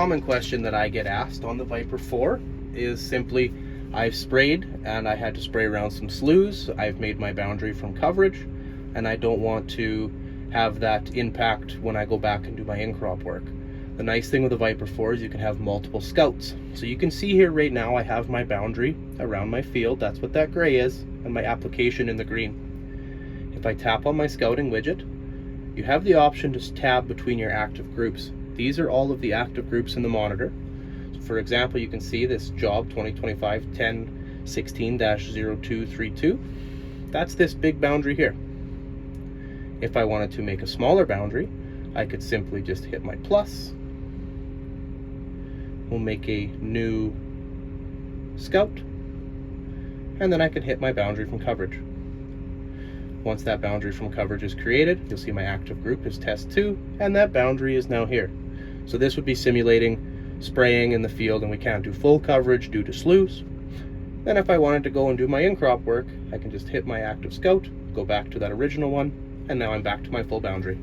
Common question that I get asked on the Viper 4 is simply, I've sprayed and I had to spray around some sloughs, I've made my boundary from coverage, and I don't want to have that impact when I go back and do my in-crop work. The nice thing with the Viper 4 is you can have multiple scouts. So you can see here right now I have my boundary around my field, that's what that gray is, and my application in the green. If I tap on my scouting widget, you have the option to tab between your active groups. These are all of the active groups in the monitor. So for example, you can see this job 2025-10-16-0232. That's this big boundary here. If I wanted to make a smaller boundary, I could simply just hit my plus. We'll make a new scout, and then I can hit my boundary from coverage. Once that boundary from coverage is created, you'll see my active group is test 2, and that boundary is now here. So this would be simulating spraying in the field, and we can't do full coverage due to sloughs. Then if I wanted to go and do my in-crop work, I can just hit my active scout, go back to that original one, and now I'm back to my full boundary.